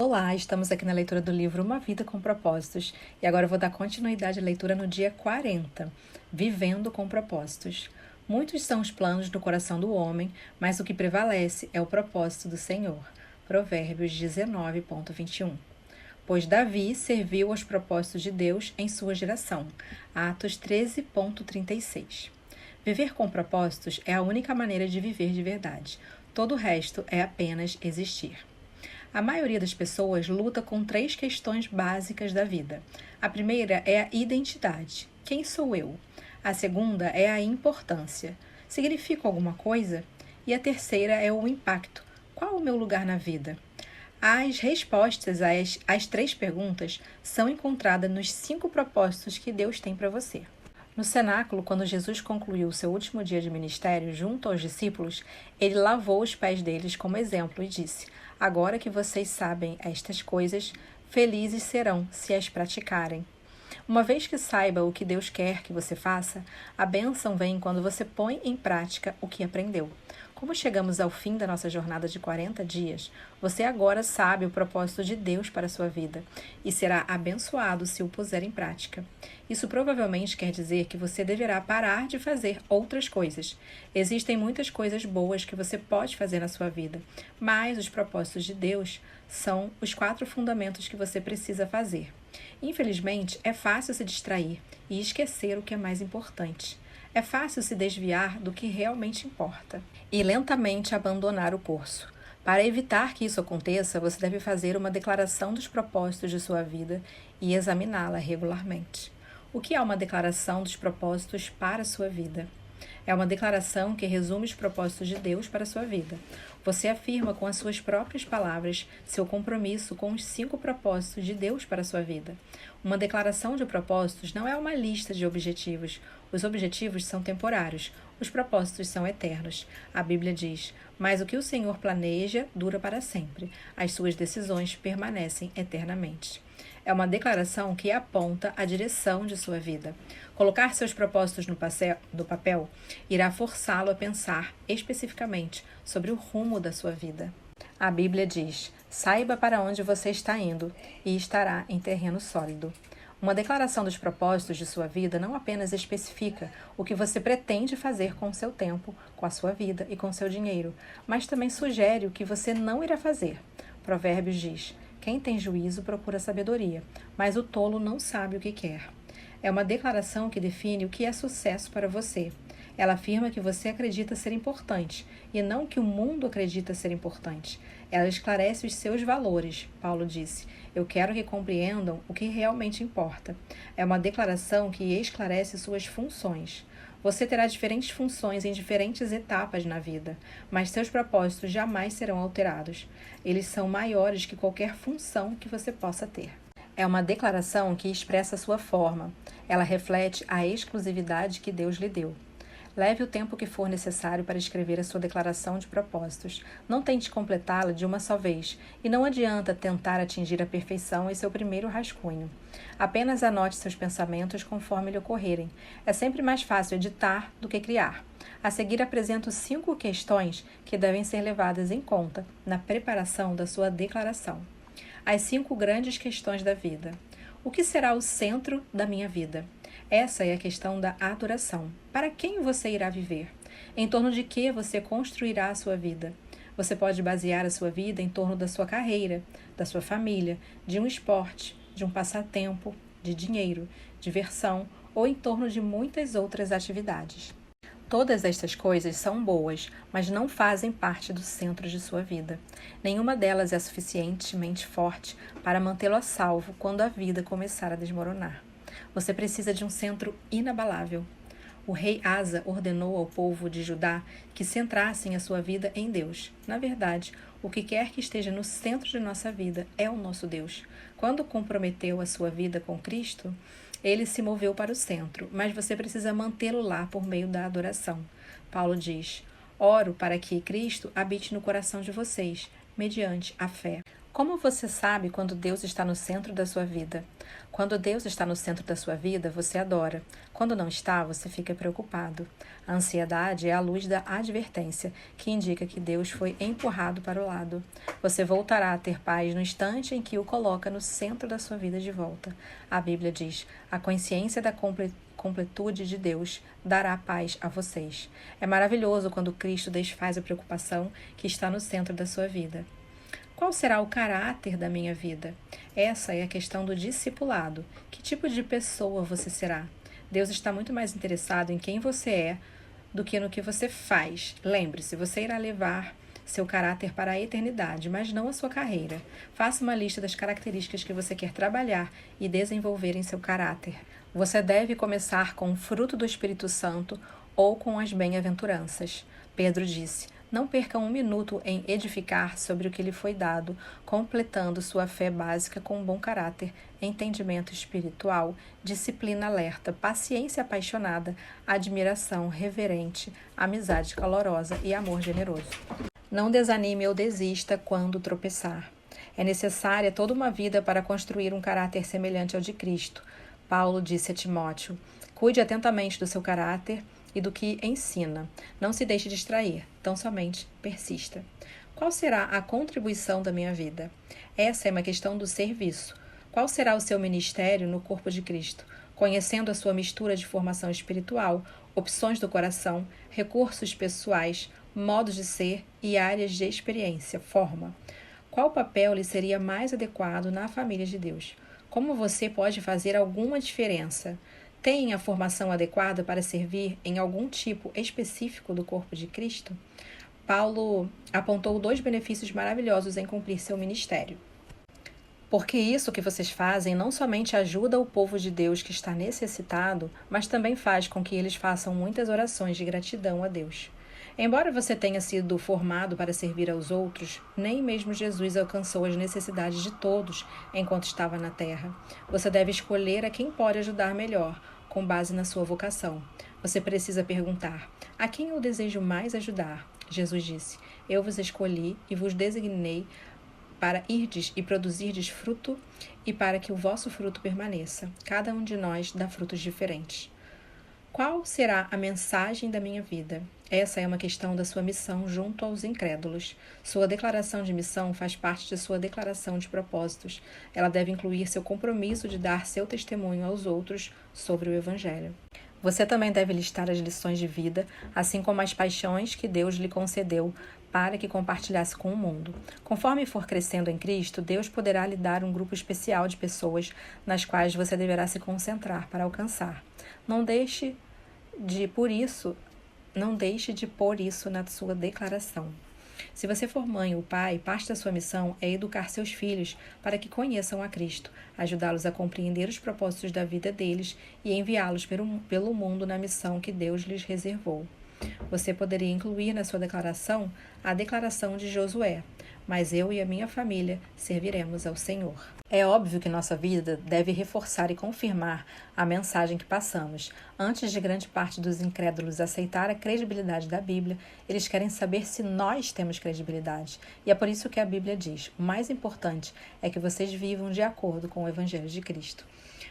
Olá, estamos aqui na leitura do livro Uma Vida com Propósitos e agora eu vou dar continuidade à leitura no dia 40, Vivendo com Propósitos. Muitos são os planos do coração do homem, mas o que prevalece é o propósito do Senhor. Provérbios 19.21. Pois Davi serviu aos propósitos de Deus em sua geração. Atos 13.36. Viver com propósitos é a única maneira de viver de verdade. Todo o resto é apenas existir. A maioria das pessoas luta com 3 questões básicas da vida. A primeira é a identidade. Quem sou eu? A segunda é a importância. Significo alguma coisa? E a terceira é o impacto. Qual o meu lugar na vida? As respostas às 3 perguntas são encontradas nos 5 propósitos que Deus tem para você. No cenáculo, quando Jesus concluiu seu último dia de ministério junto aos discípulos, ele lavou os pés deles como exemplo e disse: agora que vocês sabem estas coisas, felizes serão se as praticarem. Uma vez que saiba o que Deus quer que você faça, a bênção vem quando você põe em prática o que aprendeu. Como chegamos ao fim da nossa jornada de 40 dias, você agora sabe o propósito de Deus para a sua vida e será abençoado se o puser em prática. Isso provavelmente quer dizer que você deverá parar de fazer outras coisas. Existem muitas coisas boas que você pode fazer na sua vida, mas os propósitos de Deus são os 4 fundamentos que você precisa fazer. Infelizmente, é fácil se distrair e esquecer o que é mais importante. É fácil se desviar do que realmente importa e lentamente abandonar o curso. Para evitar que isso aconteça, você deve fazer uma declaração dos propósitos de sua vida e examiná-la regularmente. O que é uma declaração dos propósitos para a sua vida? É uma declaração que resume os propósitos de Deus para a sua vida. Você afirma com as suas próprias palavras seu compromisso com os 5 propósitos de Deus para a sua vida. Uma declaração de propósitos não é uma lista de objetivos. Os objetivos são temporários, os propósitos são eternos. A Bíblia diz: mas o que o Senhor planeja dura para sempre. As suas decisões permanecem eternamente. É uma declaração que aponta a direção de sua vida. Colocar seus propósitos no papel irá forçá-lo a pensar especificamente sobre o rumo da sua vida. A Bíblia diz: saiba para onde você está indo e estará em terreno sólido. Uma declaração dos propósitos de sua vida não apenas especifica o que você pretende fazer com o seu tempo, com a sua vida e com seu dinheiro, mas também sugere o que você não irá fazer. Provérbios diz: quem tem juízo procura sabedoria, mas o tolo não sabe o que quer. É uma declaração que define o que é sucesso para você. Ela afirma que você acredita ser importante e não que o mundo acredita ser importante. Ela esclarece os seus valores. Paulo disse: eu quero que compreendam o que realmente importa. É uma declaração que esclarece suas funções. Você terá diferentes funções em diferentes etapas na vida, mas seus propósitos jamais serão alterados. Eles são maiores que qualquer função que você possa ter. É uma declaração que expressa sua forma. Ela reflete a exclusividade que Deus lhe deu. Leve o tempo que for necessário para escrever a sua declaração de propósitos. Não tente completá-la de uma só vez, e não adianta tentar atingir a perfeição em seu primeiro rascunho. Apenas anote seus pensamentos conforme lhe ocorrerem. É sempre mais fácil editar do que criar. A seguir, apresento 5 questões que devem ser levadas em conta na preparação da sua declaração. As 5 grandes questões da vida. O que será o centro da minha vida? Essa é a questão da adoração. Para quem você irá viver? Em torno de que você construirá a sua vida? Você pode basear a sua vida em torno da sua carreira, da sua família, de um esporte, de um passatempo, de dinheiro, diversão ou em torno de muitas outras atividades. Todas estas coisas são boas, mas não fazem parte do centro de sua vida. Nenhuma delas é suficientemente forte para mantê-lo a salvo quando a vida começar a desmoronar. Você precisa de um centro inabalável. O rei Asa ordenou ao povo de Judá que centrassem a sua vida em Deus. Na verdade, o que quer que esteja no centro de nossa vida é o nosso Deus. Quando comprometeu a sua vida com Cristo, ele se moveu para o centro, mas você precisa mantê-lo lá por meio da adoração. Paulo diz: oro para que Cristo habite no coração de vocês, mediante a fé. Como você sabe quando Deus está no centro da sua vida? Quando Deus está no centro da sua vida, você adora. Quando não está, você fica preocupado. A ansiedade é a luz da advertência, que indica que Deus foi empurrado para o lado. Você voltará a ter paz no instante em que o coloca no centro da sua vida de volta. A Bíblia diz: a consciência da completude de Deus dará paz a vocês. É maravilhoso quando Cristo desfaz a preocupação que está no centro da sua vida. Qual será o caráter da minha vida? Essa é a questão do discipulado. Que tipo de pessoa você será? Deus está muito mais interessado em quem você é do que no que você faz. Lembre-se, você irá levar seu caráter para a eternidade, mas não a sua carreira. Faça uma lista das características que você quer trabalhar e desenvolver em seu caráter. Você deve começar com o fruto do Espírito Santo ou com as bem-aventuranças. Pedro disse: não perca um minuto em edificar sobre o que lhe foi dado, completando sua fé básica com um bom caráter, entendimento espiritual, disciplina alerta, paciência apaixonada, admiração reverente, amizade calorosa e amor generoso. Não desanime ou desista quando tropeçar. É necessária toda uma vida para construir um caráter semelhante ao de Cristo. Paulo disse a Timóteo: cuide atentamente do seu caráter e do que ensina. Não se deixe distrair, tão somente persista. Qual será a contribuição da minha vida? Essa é uma questão do serviço. Qual será o seu ministério no corpo de Cristo? Conhecendo a sua mistura de formação espiritual, opções do coração, recursos pessoais, modos de ser e áreas de experiência, forma. Qual papel lhe seria mais adequado na família de Deus? Como você pode fazer alguma diferença? Tem a formação adequada para servir em algum tipo específico do corpo de Cristo? Paulo apontou 2 benefícios maravilhosos em cumprir seu ministério. Porque isso que vocês fazem não somente ajuda o povo de Deus que está necessitado, mas também faz com que eles façam muitas orações de gratidão a Deus. Embora você tenha sido formado para servir aos outros, nem mesmo Jesus alcançou as necessidades de todos enquanto estava na terra. Você deve escolher a quem pode ajudar melhor, com base na sua vocação. Você precisa perguntar: a quem eu desejo mais ajudar? Jesus disse: eu vos escolhi e vos designei para irdes e produzirdes fruto e para que o vosso fruto permaneça. Cada um de nós dá frutos diferentes. Qual será a mensagem da minha vida? Essa é uma questão da sua missão junto aos incrédulos. Sua declaração de missão faz parte de sua declaração de propósitos. Ela deve incluir seu compromisso de dar seu testemunho aos outros sobre o Evangelho. Você também deve listar as lições de vida, assim como as paixões que Deus lhe concedeu para que compartilhasse com o mundo. Conforme for crescendo em Cristo, Deus poderá lhe dar um grupo especial de pessoas nas quais você deverá se concentrar para alcançar. Não deixe de pôr isso na sua declaração. Se você for mãe ou pai, parte da sua missão é educar seus filhos para que conheçam a Cristo, ajudá-los a compreender os propósitos da vida deles e enviá-los pelo mundo na missão que Deus lhes reservou. Você poderia incluir na sua declaração a declaração de Josué: mas eu e a minha família serviremos ao Senhor. É óbvio que nossa vida deve reforçar e confirmar a mensagem que passamos. Antes de grande parte dos incrédulos aceitar a credibilidade da Bíblia, eles querem saber se nós temos credibilidade. E é por isso que a Bíblia diz: o mais importante é que vocês vivam de acordo com o Evangelho de Cristo.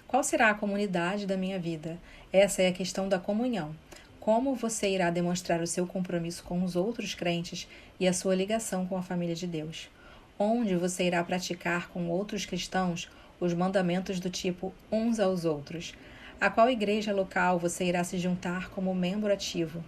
Qual será a comunidade da minha vida? Essa é a questão da comunhão. Como você irá demonstrar o seu compromisso com os outros crentes e a sua ligação com a família de Deus? Onde você irá praticar com outros cristãos os mandamentos do tipo uns aos outros? A qual igreja local você irá se juntar como membro ativo?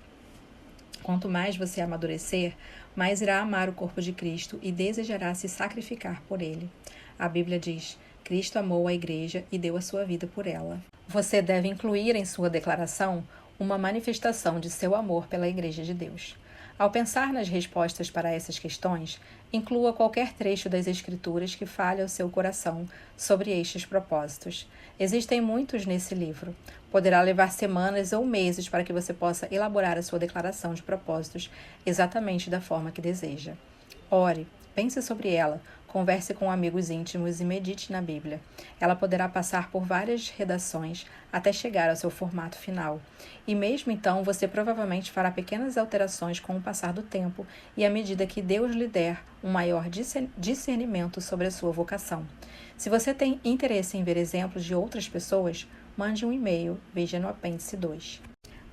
Quanto mais você amadurecer, mais irá amar o corpo de Cristo e desejará se sacrificar por ele. A Bíblia diz: Cristo amou a igreja e deu a sua vida por ela. Você deve incluir em sua declaração uma manifestação de seu amor pela Igreja de Deus. Ao pensar nas respostas para essas questões, inclua qualquer trecho das Escrituras que fale ao seu coração sobre estes propósitos. Existem muitos nesse livro. Poderá levar semanas ou meses para que você possa elaborar a sua declaração de propósitos exatamente da forma que deseja. Ore, pense sobre ela, Converse com amigos íntimos e medite na Bíblia. Ela poderá passar por várias redações até chegar ao seu formato final. E mesmo então, você provavelmente fará pequenas alterações com o passar do tempo e à medida que Deus lhe der um maior discernimento sobre a sua vocação. Se você tem interesse em ver exemplos de outras pessoas, mande um e-mail, veja no apêndice 2.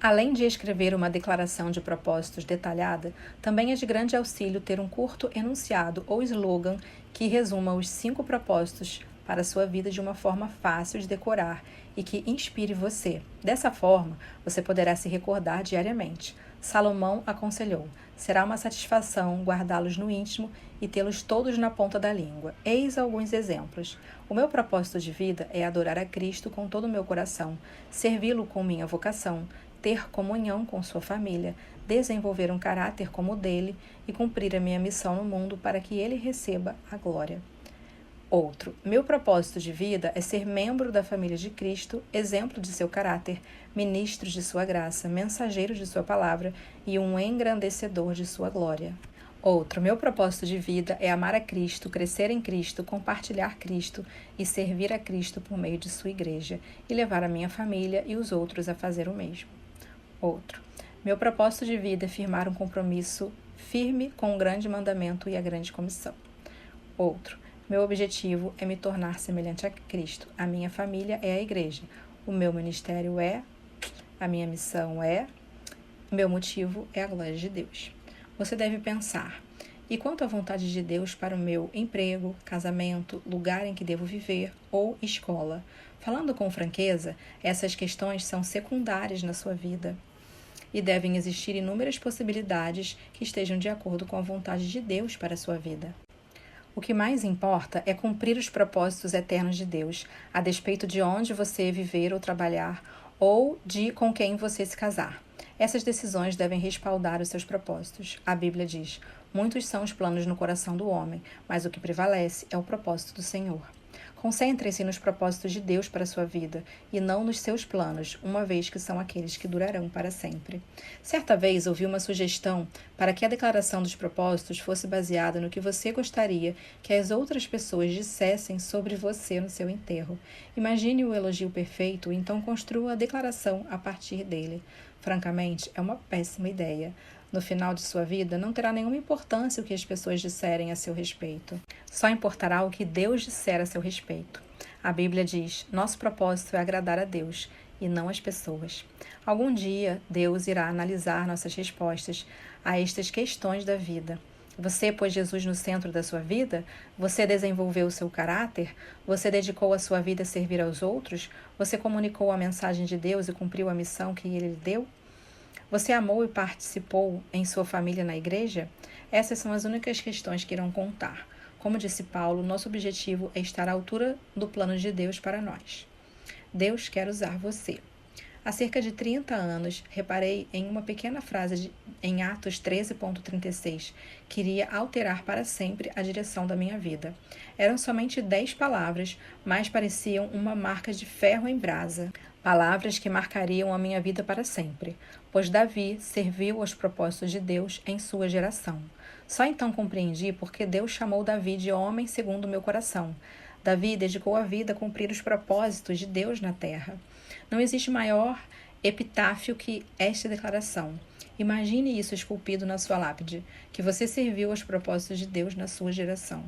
Além de escrever uma declaração de propósitos detalhada, também é de grande auxílio ter um curto enunciado ou slogan que resuma os 5 propósitos para a sua vida de uma forma fácil de decorar e que inspire você. Dessa forma, você poderá se recordar diariamente. Salomão aconselhou: será uma satisfação guardá-los no íntimo e tê-los todos na ponta da língua. Eis alguns exemplos. O meu propósito de vida é adorar a Cristo com todo o meu coração, servi-lo com minha vocação, ter comunhão com sua família, desenvolver um caráter como o dele e cumprir a minha missão no mundo para que ele receba a glória. Outro, meu propósito de vida é ser membro da família de Cristo, exemplo de seu caráter, ministro de sua graça, mensageiro de sua palavra e um engrandecedor de sua glória. Outro, meu propósito de vida é amar a Cristo, crescer em Cristo, compartilhar Cristo e servir a Cristo por meio de sua igreja e levar a minha família e os outros a fazer o mesmo. Outro, meu propósito de vida é firmar um compromisso firme com o grande mandamento e a grande comissão. Outro, meu objetivo é me tornar semelhante a Cristo. A minha família é a igreja. O meu ministério a minha missão o meu motivo é a glória de Deus. Você deve pensar: e quanto à vontade de Deus para o meu emprego, casamento, lugar em que devo viver ou escola? Falando com franqueza, essas questões são secundárias na sua vida e devem existir inúmeras possibilidades que estejam de acordo com a vontade de Deus para a sua vida. O que mais importa é cumprir os propósitos eternos de Deus, a despeito de onde você viver ou trabalhar ou de com quem você se casar. Essas decisões devem respaldar os seus propósitos. A Bíblia diz: muitos são os planos no coração do homem, mas o que prevalece é o propósito do Senhor. Concentre-se nos propósitos de Deus para a sua vida e não nos seus planos, uma vez que são aqueles que durarão para sempre. Certa vez ouvi uma sugestão para que a declaração dos propósitos fosse baseada no que você gostaria que as outras pessoas dissessem sobre você no seu enterro. Imagine o elogio perfeito e então construa a declaração a partir dele. Francamente, é uma péssima ideia. No final de sua vida, não terá nenhuma importância o que as pessoas disserem a seu respeito. Só importará o que Deus disser a seu respeito. A Bíblia diz: nosso propósito é agradar a Deus e não as pessoas. Algum dia, Deus irá analisar nossas respostas a estas questões da vida. Você pôs Jesus no centro da sua vida? Você desenvolveu o seu caráter? Você dedicou a sua vida a servir aos outros? Você comunicou a mensagem de Deus e cumpriu a missão que Ele lhe deu? Você amou e participou em sua família na igreja? Essas são as únicas questões que irão contar. Como disse Paulo, nosso objetivo é estar à altura do plano de Deus para nós. Deus quer usar você. Há cerca de 30 anos, reparei em uma pequena frase em Atos 13,36, que iria alterar para sempre a direção da minha vida. Eram somente 10 palavras, mas pareciam uma marca de ferro em brasa. Palavras que marcariam a minha vida para sempre, pois Davi serviu aos propósitos de Deus em sua geração. Só então compreendi porque Deus chamou Davi de homem segundo o meu coração. Davi dedicou a vida a cumprir os propósitos de Deus na terra. Não existe maior epitáfio que esta declaração. Imagine isso esculpido na sua lápide, que você serviu aos propósitos de Deus na sua geração.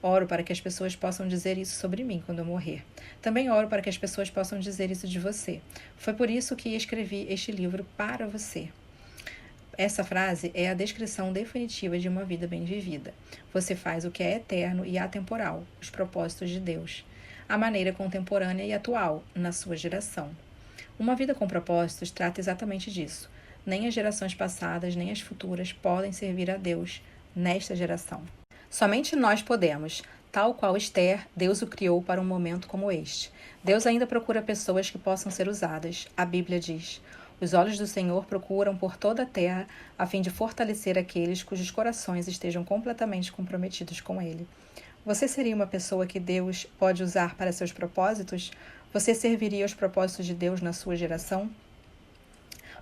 Oro para que as pessoas possam dizer isso sobre mim quando eu morrer. Também oro para que as pessoas possam dizer isso de você. Foi por isso que escrevi este livro para você. Essa frase é a descrição definitiva de uma vida bem vivida. Você faz o que é eterno e atemporal, os propósitos de Deus, a maneira contemporânea e atual, na sua geração. Uma vida com propósitos trata exatamente disso. Nem as gerações passadas, nem as futuras podem servir a Deus nesta geração. Somente nós podemos. Tal qual Esther, Deus o criou para um momento como este. Deus ainda procura pessoas que possam ser usadas. A Bíblia diz: os olhos do Senhor procuram por toda a terra a fim de fortalecer aqueles cujos corações estejam completamente comprometidos com Ele. Você seria uma pessoa que Deus pode usar para seus propósitos? Você serviria aos propósitos de Deus na sua geração?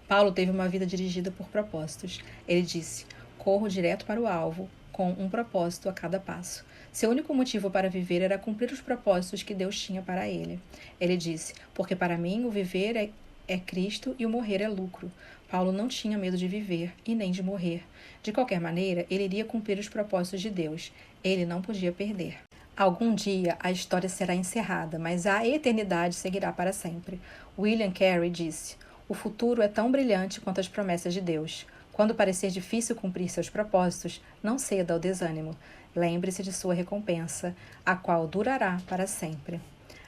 Paulo teve uma vida dirigida por propósitos. Ele disse: corro direto para o alvo, com um propósito a cada passo. Seu único motivo para viver era cumprir os propósitos que Deus tinha para ele. Ele disse: porque para mim o viver é Cristo e o morrer é lucro. Paulo não tinha medo de viver e nem de morrer. De qualquer maneira, ele iria cumprir os propósitos de Deus. Ele não podia perder. Algum dia a história será encerrada, mas a eternidade seguirá para sempre. William Carey disse: o futuro é tão brilhante quanto as promessas de Deus. Quando parecer difícil cumprir seus propósitos, não ceda ao desânimo. Lembre-se de sua recompensa, a qual durará para sempre.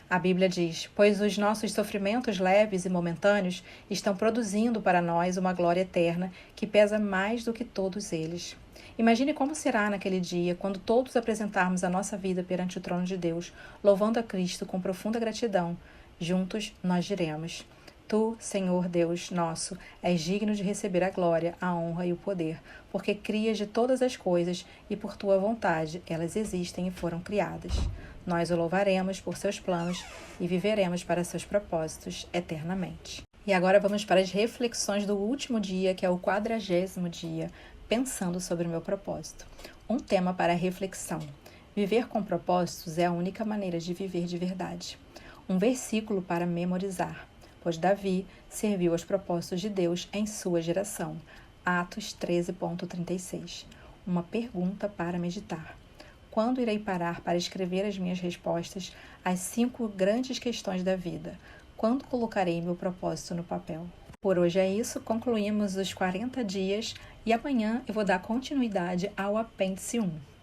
A Bíblia diz: pois os nossos sofrimentos leves e momentâneos estão produzindo para nós uma glória eterna que pesa mais do que todos eles. Imagine como será naquele dia, quando todos apresentarmos a nossa vida perante o trono de Deus, louvando a Cristo com profunda gratidão. Juntos nós diremos: Tu, Senhor Deus nosso, és digno de receber a glória, a honra e o poder, porque crias de todas as coisas e por tua vontade elas existem e foram criadas. Nós o louvaremos por seus planos e viveremos para seus propósitos eternamente. E agora vamos para as reflexões do último dia, que é o 40º dia, pensando sobre o meu propósito. Um tema para reflexão. Viver com propósitos é a única maneira de viver de verdade. Um versículo para memorizar. Pois Davi serviu aos propósitos de Deus em sua geração. Atos 13,36. Uma pergunta para meditar. Quando irei parar para escrever as minhas respostas às 5 grandes questões da vida? Quando colocarei meu propósito no papel? Por hoje é isso, concluímos os 40 dias e amanhã eu vou dar continuidade ao apêndice 1.